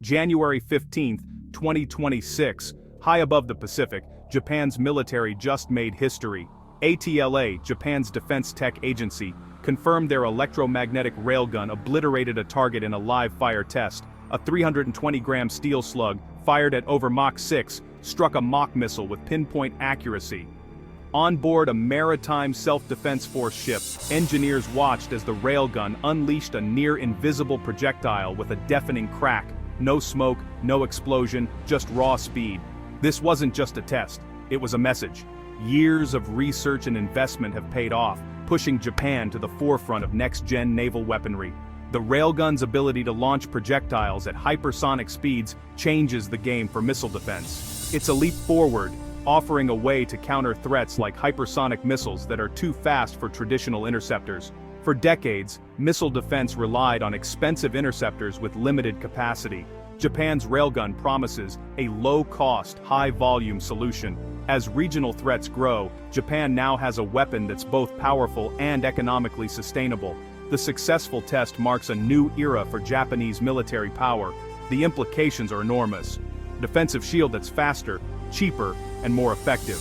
January 15, 2026, high above the Pacific, Japan's military just made history. ATLA, Japan's defense tech agency, confirmed their electromagnetic railgun obliterated a target in a live-fire test. A 320-gram steel slug, fired at over Mach 6, struck a mock missile with pinpoint accuracy. On board a maritime self-defense force ship, engineers watched as the railgun unleashed a near-invisible projectile with a deafening crack. No smoke, no explosion, just raw speed. This wasn't just a test, it was a message. Years of research and investment have paid off, pushing Japan to the forefront of next-gen naval weaponry. The railgun's ability to launch projectiles at hypersonic speeds changes the game for missile defense. It's a leap forward, offering a way to counter threats like hypersonic missiles that are too fast for traditional interceptors. For decades, missile defense relied on expensive interceptors with limited capacity. Japan's railgun promises a low-cost, high-volume solution. As regional threats grow, Japan now has a weapon that's both powerful and economically sustainable. The successful test marks a new era for Japanese military power. The implications are enormous. A defensive shield that's faster, cheaper, and more effective.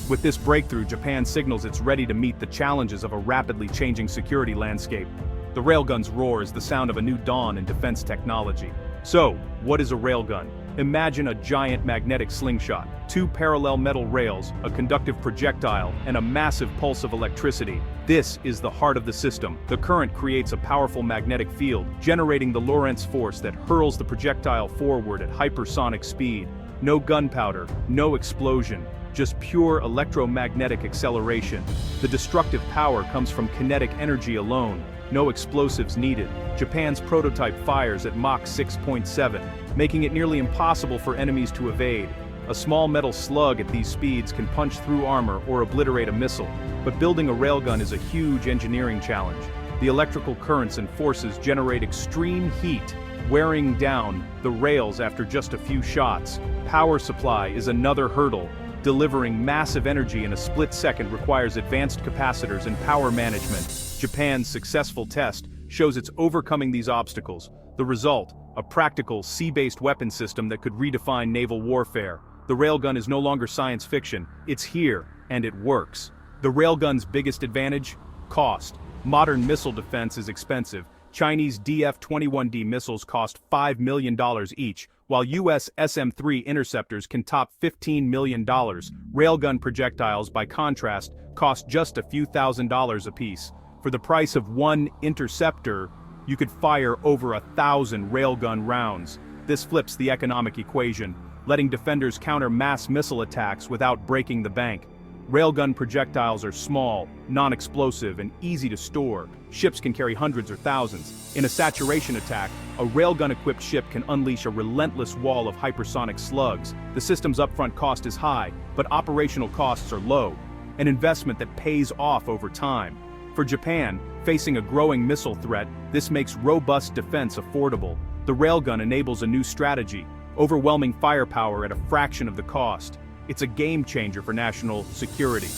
With this breakthrough, Japan signals it's ready to meet the challenges of a rapidly changing security landscape. The railgun's roar is the sound of a new dawn in defense technology. So, what is a railgun? Imagine a giant magnetic slingshot, two parallel metal rails, a conductive projectile, and a massive pulse of electricity. This is the heart of the system. The current creates a powerful magnetic field, generating the Lorentz force that hurls the projectile forward at hypersonic speed. No gunpowder, no explosion, just pure electromagnetic acceleration. The destructive power comes from kinetic energy alone. No explosives needed. Japan's prototype fires at Mach 6.7, making it nearly impossible for enemies to evade. A small metal slug at these speeds can punch through armor or obliterate a missile, but building a railgun is a huge engineering challenge. The electrical currents and forces generate extreme heat, wearing down the rails after just a few shots. Power supply is another hurdle. Delivering massive energy in a split second requires advanced capacitors and power management. Japan's successful test shows it's overcoming these obstacles. The result, a practical, sea-based weapon system that could redefine naval warfare. The railgun is no longer science fiction, it's here, and it works. The railgun's biggest advantage? Cost. Modern missile defense is expensive. Chinese DF-21D missiles cost $5 million each, while US SM-3 interceptors can top $15 million. Railgun projectiles, by contrast, cost just a few $1,000s apiece. For the price of one interceptor, you could fire over 1,000 railgun rounds. This flips the economic equation, letting defenders counter mass missile attacks without breaking the bank. Railgun projectiles are small, non-explosive, and easy to store. Ships can carry hundreds or thousands. In a saturation attack, a railgun-equipped ship can unleash a relentless wall of hypersonic slugs. The system's upfront cost is high, but operational costs are low, an investment that pays off over time. For Japan, facing a growing missile threat, this makes robust defense affordable. The railgun enables a new strategy, overwhelming firepower at a fraction of the cost. It's a game-changer for national security.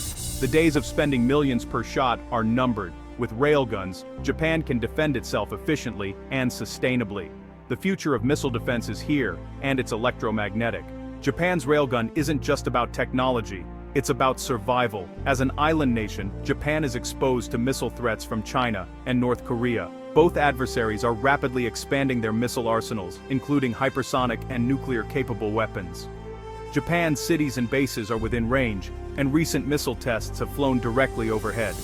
The days of spending millions per shot are numbered. With railguns, Japan can defend itself efficiently and sustainably. The future of missile defense is here, and it's electromagnetic. Japan's railgun isn't just about technology, it's about survival. As an island nation, Japan is exposed to missile threats from China and North Korea. Both adversaries are rapidly expanding their missile arsenals, including hypersonic and nuclear-capable weapons. Japan's cities and bases are within range, and recent missile tests have flown directly overhead.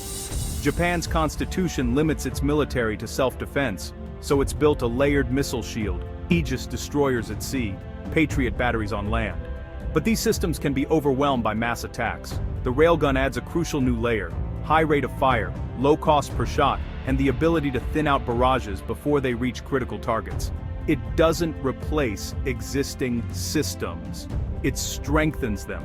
Japan's constitution limits its military to self-defense, so it's built a layered missile shield, Aegis destroyers at sea, Patriot batteries on land. But these systems can be overwhelmed by mass attacks. The railgun adds a crucial new layer: high rate of fire, low cost per shot, and the ability to thin out barrages before they reach critical targets. It doesn't replace existing systems, it strengthens them.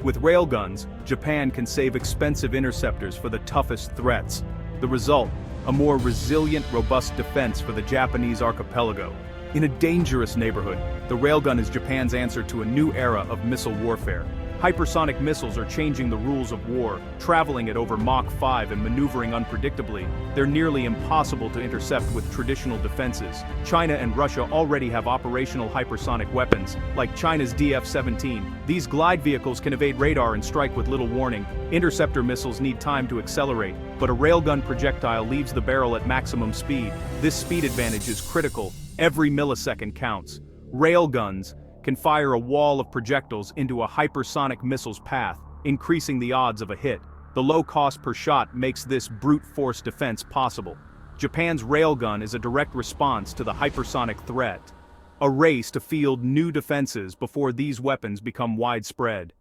With railguns, Japan can save expensive interceptors for the toughest threats. The result, a more resilient, robust defense for the Japanese archipelago. In a dangerous neighborhood, the railgun is Japan's answer to a new era of missile warfare. Hypersonic missiles are changing the rules of war, traveling at over Mach 5 and maneuvering unpredictably. They're nearly impossible to intercept with traditional defenses. China and Russia already have operational hypersonic weapons, like China's DF-17. These glide vehicles can evade radar and strike with little warning. Interceptor missiles need time to accelerate, but a railgun projectile leaves the barrel at maximum speed. This speed advantage is critical. Every millisecond counts. Railguns can fire a wall of projectiles into a hypersonic missile's path, increasing the odds of a hit. The low cost per shot makes this brute force defense possible. Japan's railgun is a direct response to the hypersonic threat, a race to field new defenses before these weapons become widespread.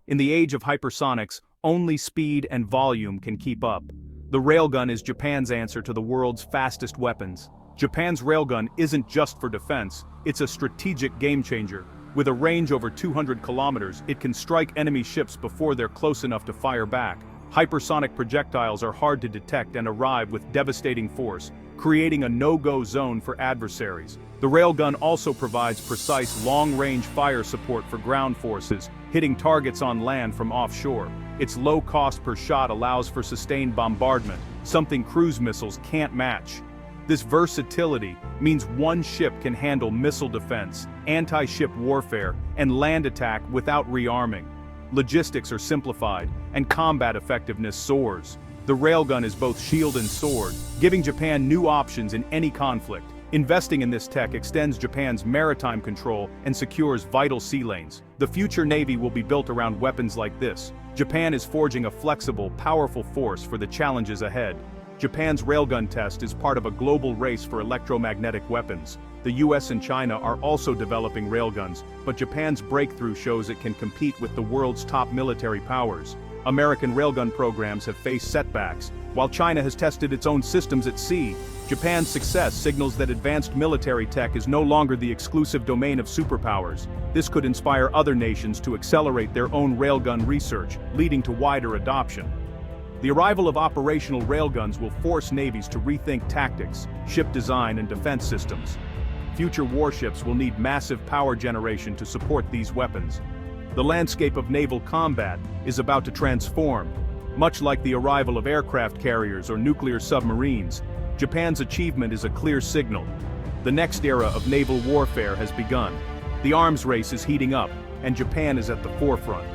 In the age of hypersonics, only speed and volume can keep up. The railgun is Japan's answer to the world's fastest weapons. Japan's railgun isn't just for defense, it's a strategic game-changer. With a range over 200 kilometers, it can strike enemy ships before they're close enough to fire back. Hypersonic projectiles are hard to detect and arrive with devastating force, creating a no-go zone for adversaries. The railgun also provides precise long-range fire support for ground forces, hitting targets on land from offshore. Its low cost per shot allows for sustained bombardment, something cruise missiles can't match. This versatility means one ship can handle missile defense, anti-ship warfare, and land attack without rearming. Logistics are simplified, and combat effectiveness soars. The railgun is both shield and sword, giving Japan new options in any conflict. Investing in this tech extends Japan's maritime control and secures vital sea lanes. The future Navy will be built around weapons like this. Japan is forging a flexible, powerful force for the challenges ahead. Japan's railgun test is part of a global race for electromagnetic weapons. The US and China are also developing railguns, but Japan's breakthrough shows it can compete with the world's top military powers. American railgun programs have faced setbacks. While China has tested its own systems at sea, Japan's success signals that advanced military tech is no longer the exclusive domain of superpowers. This could inspire other nations to accelerate their own railgun research, leading to wider adoption. The arrival of operational railguns will force navies to rethink tactics, ship design, and defense systems. Future warships will need massive power generation to support these weapons. The landscape of naval combat is about to transform. Much like the arrival of aircraft carriers or nuclear submarines, Japan's achievement is a clear signal. The next era of naval warfare has begun. The arms race is heating up, and Japan is at the forefront.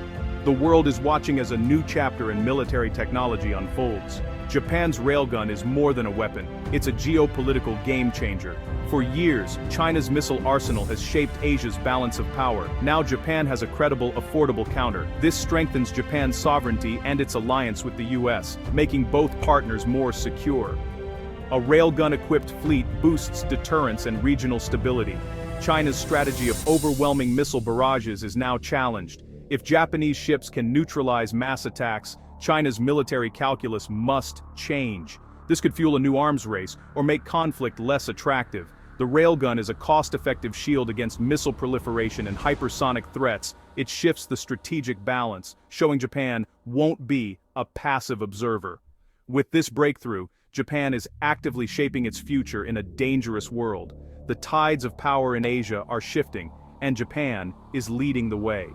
The world is watching as a new chapter in military technology unfolds. Japan's railgun is more than a weapon, it's a geopolitical game-changer. For years, China's missile arsenal has shaped Asia's balance of power. Now Japan has a credible, affordable counter. This strengthens Japan's sovereignty and its alliance with the US, making both partners more secure. A railgun-equipped fleet boosts deterrence and regional stability. China's strategy of overwhelming missile barrages is now challenged. If Japanese ships can neutralize mass attacks, China's military calculus must change. This could fuel a new arms race or make conflict less attractive. The railgun is a cost-effective shield against missile proliferation and hypersonic threats. It shifts the strategic balance, showing Japan won't be a passive observer. With this breakthrough, Japan is actively shaping its future in a dangerous world. The tides of power in Asia are shifting, and Japan is leading the way.